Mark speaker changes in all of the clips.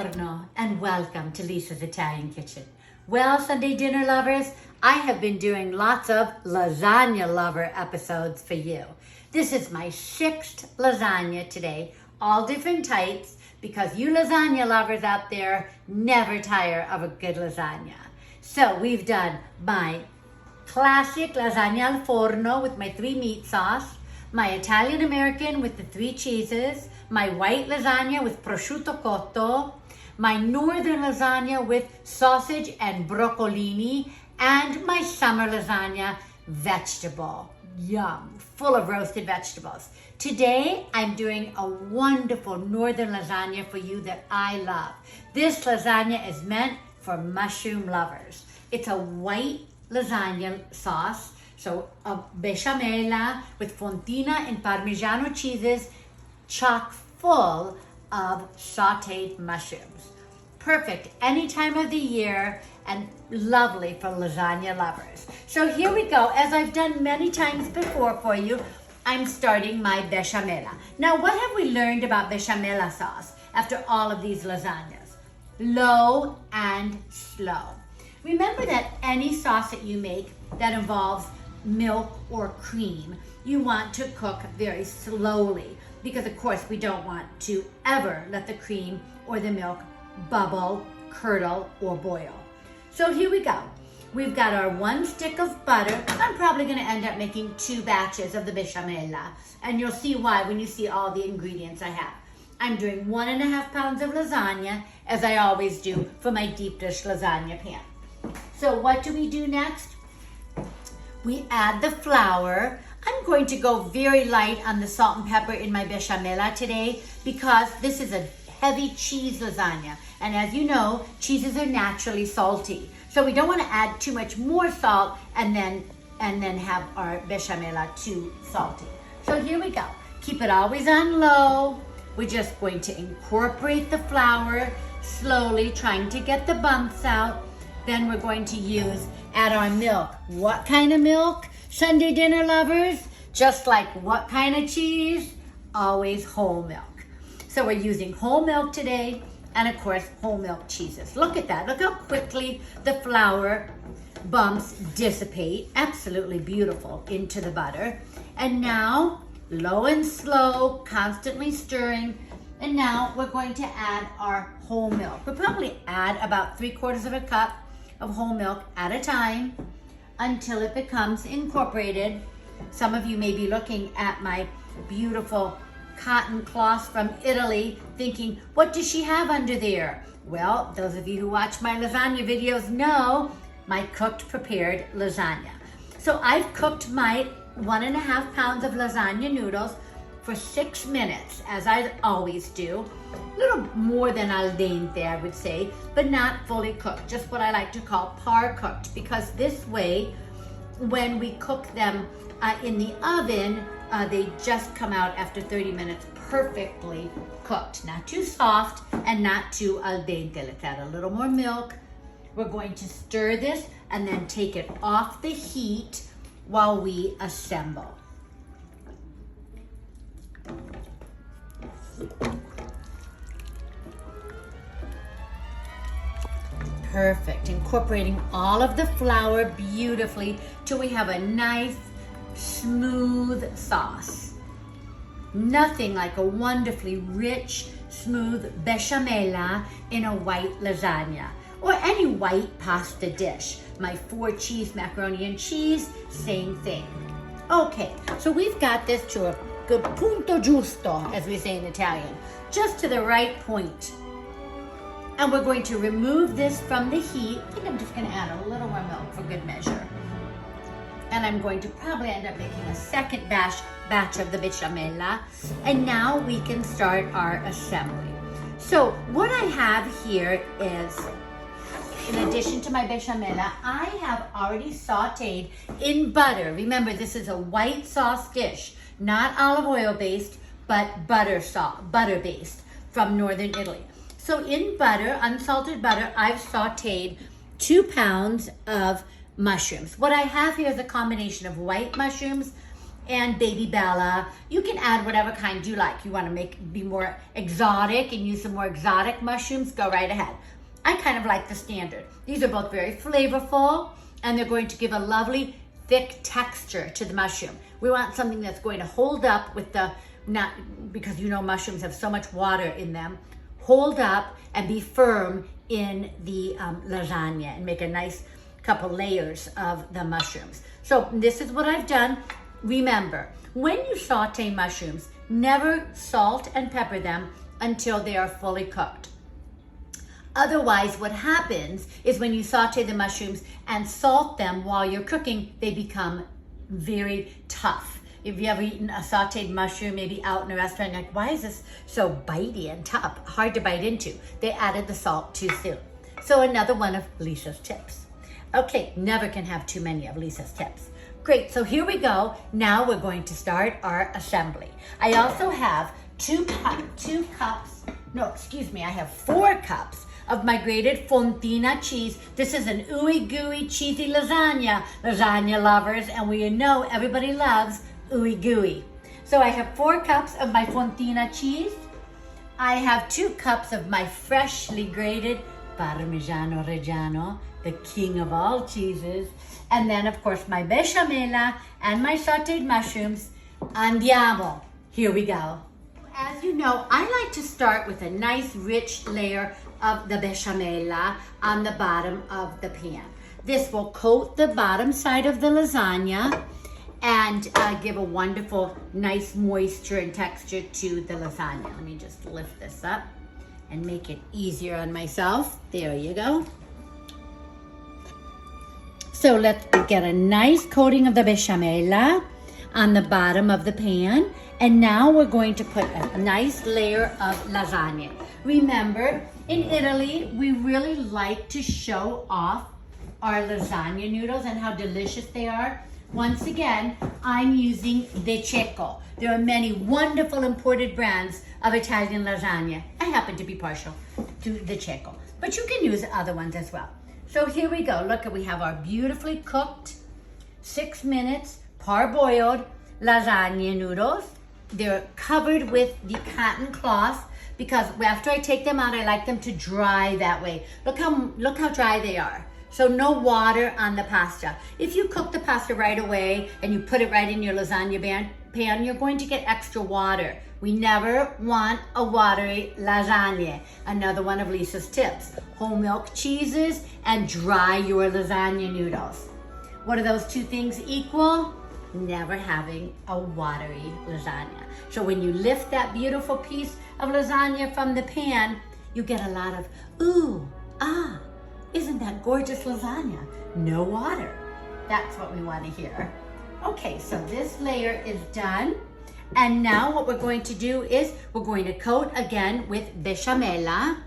Speaker 1: Buongiorno and welcome to Lisa's Italian Kitchen. Well, Sunday dinner lovers, I have been doing lots of lasagna lover episodes for you. This is my 6th lasagna today, all different types, because you lasagna lovers out there never tire of a good lasagna. So we've done my classic lasagna al forno with my 3 meat sauce, my Italian American with the 3 cheeses, my white lasagna with prosciutto cotto, my northern lasagna with sausage and broccolini, and my summer lasagna vegetable. Yum, full of roasted vegetables. Today, I'm doing a wonderful northern lasagna for you that I love. This lasagna is meant for mushroom lovers. It's a white lasagna sauce, so a Besciamella with Fontina and Parmigiano cheeses, chock full of sautéed mushrooms. Perfect any time of the year and lovely for lasagna lovers. So here we go. As I've done many times before for you, I'm starting my Besciamella. Now, what have we learned about Besciamella sauce after all of these lasagnas? Low and slow. Remember that any sauce that you make that involves milk or cream, you want to cook very slowly because, of course, we don't want to ever let the cream or the milk bubble, curdle, or boil. So here we go. We've got our 1 stick of butter. I'm probably going to end up making 2 batches of the Besciamella, and you'll see why when you see all the ingredients I have. I'm doing 1.5 pounds of lasagna, as I always do for my deep dish lasagna pan. So what do we do next? We add the flour. I'm going to go very light on the salt and pepper in my Besciamella today because this is a heavy cheese lasagna. And as you know, cheeses are naturally salty. So we don't want to add too much more salt and then have our Besciamella too salty. So here we go. Keep it always on low. We're just going to incorporate the flour slowly, trying to get the bumps out. Then we're going to add our milk. What kind of milk? Sunday dinner lovers? Just like what kind of cheese? Always whole milk. So we're using whole milk today, and of course, whole milk cheeses. Look at that. Look how quickly the flour bumps dissipate. Absolutely beautiful into the butter. And now, low and slow, constantly stirring. And now we're going to add our whole milk. We'll probably add about 3/4 of a cup of whole milk at a time until it becomes incorporated. Some of you may be looking at my beautiful cotton cloth from Italy thinking, what does she have under there? Well, those of you who watch my lasagna videos know my cooked prepared lasagna. So I've cooked my 1.5 pounds of lasagna noodles for 6 minutes, as I always do. A little more than al dente, I would say, but not fully cooked, just what I like to call par cooked, because this way, when we cook them in the oven, they just come out after 30 minutes perfectly cooked. Not too soft and not too al dente. Let's add a little more milk. We're going to stir this and then take it off the heat while we assemble. Perfect. Incorporating all of the flour beautifully till we have a nice, smooth sauce. Nothing like a wonderfully rich, smooth Besciamella in a white lasagna or any white pasta dish. My 4 cheese macaroni and cheese, same thing. Okay, so we've got this to a good punto giusto, as we say in Italian, just to the right point. And we're going to remove this from the heat. I think I'm just going to add a little more milk for good measure. And I'm going to probably end up making a second batch of the Besciamella. And now we can start our assembly. So what I have here is, in addition to my Besciamella, I have already sautéed in butter. Remember, this is a white sauce dish, not olive oil based, but butter based from northern Italy. So in butter, unsalted butter, I've sautéed 2 pounds of mushrooms. What I have here is a combination of white mushrooms and baby bella. You can add whatever kind you like. You want to be more exotic and use some more exotic mushrooms, go right ahead. I kind of like the standard. These are both very flavorful, and they're going to give a lovely thick texture to the mushroom. We want something that's going to hold up with the, not because you know mushrooms have so much water in them, hold up and be firm in the lasagna and make a nice couple layers of the mushrooms. So this is what I've done. Remember, when you saute mushrooms, never salt and pepper them until they are fully cooked. Otherwise, what happens is when you saute the mushrooms and salt them while you're cooking, they become very tough. If you ever eaten a sauteed mushroom, maybe out in a restaurant, like, why is this so bitey and tough, hard to bite into? They added the salt too soon. So another one of Lisa's tips. Okay, never can have too many of Lisa's tips. Great, so here we go. Now we're going to start our assembly. I also have 4 cups of my grated Fontina cheese. This is an Ooey-Gooey cheesy lasagna lovers, and we know everybody loves Ooey-Gooey. So I have 4 cups of my Fontina cheese. I have 2 cups of my freshly grated Parmigiano Reggiano, the king of all cheeses. And then, of course, my Besciamella and my sauteed mushrooms. Andiamo. Here we go. As you know, I like to start with a nice rich layer of the Besciamella on the bottom of the pan. This will coat the bottom side of the lasagna and give a wonderful, nice moisture and texture to the lasagna. Let me just lift this up and make it easier on myself. There you go. So let's get a nice coating of the Besciamella on the bottom of the pan. And now we're going to put a nice layer of lasagna. Remember, in Italy, we really like to show off our lasagna noodles and how delicious they are. Once again, I'm using De Cecco. There are many wonderful imported brands of Italian lasagna. I happen to be partial to De Cecco, but you can use other ones as well. So here we go. Look, we have our beautifully cooked 6 minutes parboiled lasagna noodles. They're covered with the cotton cloth because after I take them out, I like them to dry that way. Look how dry they are. So no water on the pasta. If you cook the pasta right away and you put it right in your lasagna pan, you're going to get extra water. We never want a watery lasagna. Another one of Lisa's tips. Whole milk cheeses and dry your lasagna noodles. What do those 2 things equal? Never having a watery lasagna. So when you lift that beautiful piece of lasagna from the pan, you get a lot of, ooh, ah, isn't that gorgeous lasagna? No water. That's what we want to hear. Okay, so this layer is done. And now what we're going to do is we're going to coat again with Besciamella.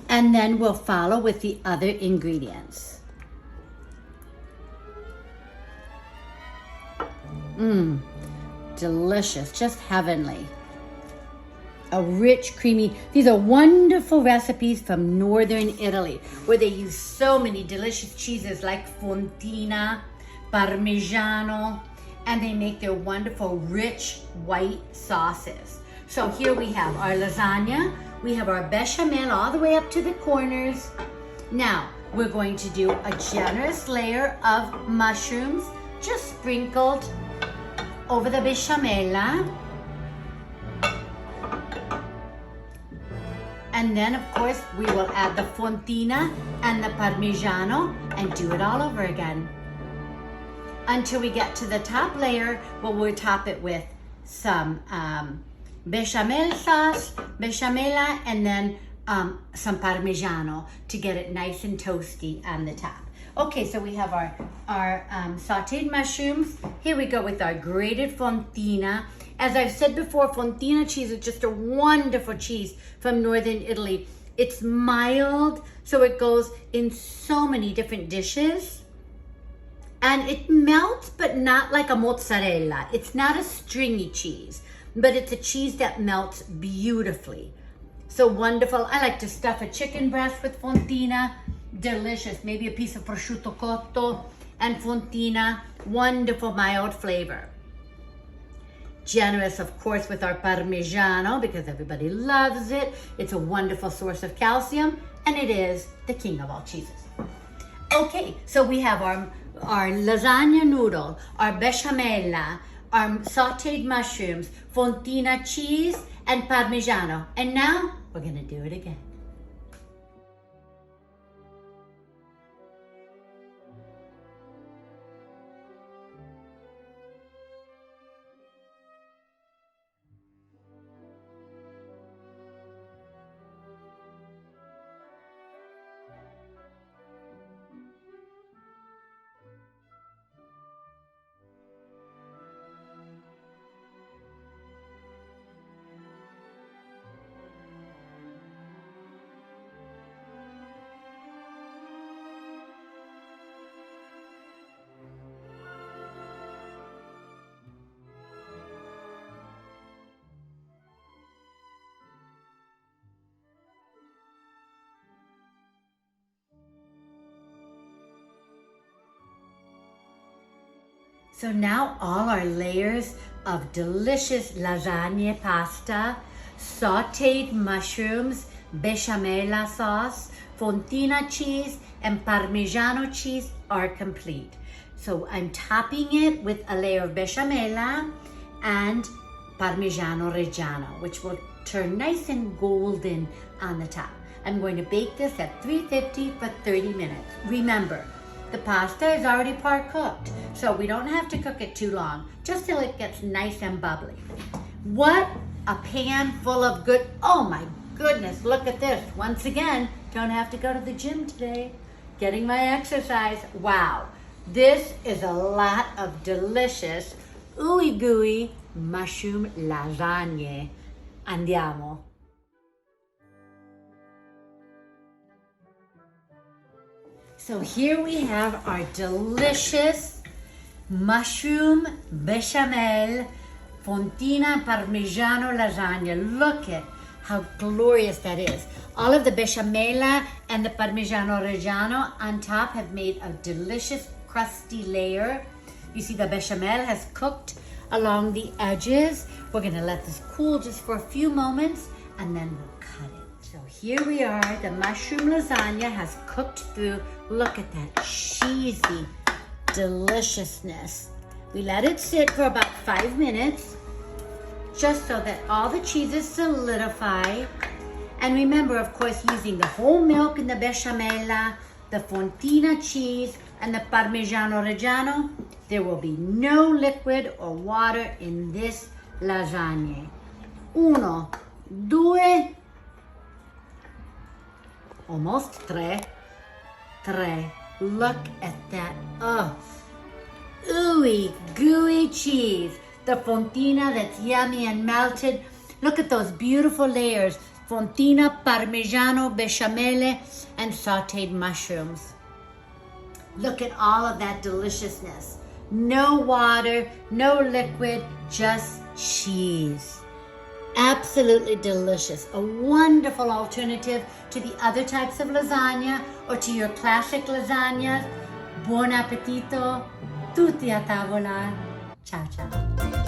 Speaker 1: And then we'll follow with the other ingredients. Delicious, just heavenly. A rich, creamy, these are wonderful recipes from northern Italy where they use so many delicious cheeses like Fontina, Parmigiano, and they make their wonderful rich white sauces. So here we have our lasagna, we have our bechamel all the way up to the corners. Now we're going to do a generous layer of mushrooms just sprinkled over the bechamel. And then, of course, we will add the Fontina and the Parmigiano and do it all over again. Until we get to the top layer, well, we'll top it with some bechamel sauce, bechamella, and then some Parmigiano to get it nice and toasty on the top. Okay, so we have our sauteed mushrooms. Here we go with our grated Fontina. As I've said before, Fontina cheese is just a wonderful cheese from northern Italy. It's mild, so it goes in so many different dishes. And it melts, but not like a mozzarella. It's not a stringy cheese, but it's a cheese that melts beautifully. So wonderful. I like to stuff a chicken breast with Fontina. delicious. Maybe a piece of prosciutto cotto and fontina, wonderful mild flavor. Generous, of course, with our Parmigiano because everybody loves it. It's a wonderful source of calcium, and it is the king of all cheeses. Okay, so we have our lasagna noodle, our Besciamella, our sautéed mushrooms, fontina cheese, and Parmigiano. And now we're gonna do it again. So now all our layers of delicious lasagna pasta, sautéed mushrooms, bechamel sauce, fontina cheese, and Parmigiano cheese are complete. So I'm topping it with a layer of bechamel and Parmigiano Reggiano, which will turn nice and golden on the top. I'm going to bake this at 350 for 30 minutes. Remember, the pasta is already part cooked, so we don't have to cook it too long, just till it gets nice and bubbly. What a pan full of good, oh my goodness, look at this. Once again, don't have to go to the gym today. Getting my exercise. Wow, this is a lot of delicious ooey-gooey mushroom lasagne. Andiamo. So here we have our delicious mushroom bechamel fontina parmigiano lasagna. Look at how glorious that is. All of the bechamel and the Parmigiano Reggiano on top have made a delicious crusty layer. You see the bechamel has cooked along the edges. We're gonna let this cool just for a few moments and then we'll cut it. So here we are, the mushroom lasagna has cooked through. Look at that cheesy deliciousness. We let it sit for about 5 minutes, just so that all the cheeses solidify. And remember, of course, using the whole milk in the bechamel, the fontina cheese, and the Parmigiano Reggiano, there will be no liquid or water in this lasagna. Uno, due, almost tre. Look at that. Oh, ooey-gooey cheese. The fontina that's yummy and melted. Look at those beautiful layers. Fontina, Parmigiano, bechamel, and sautéed mushrooms. Look at all of that deliciousness. No water, no liquid, just cheese. Absolutely delicious. A wonderful alternative to the other types of lasagna or to your classic lasagnas. Buon appetito. Tutti a tavola. Ciao, ciao.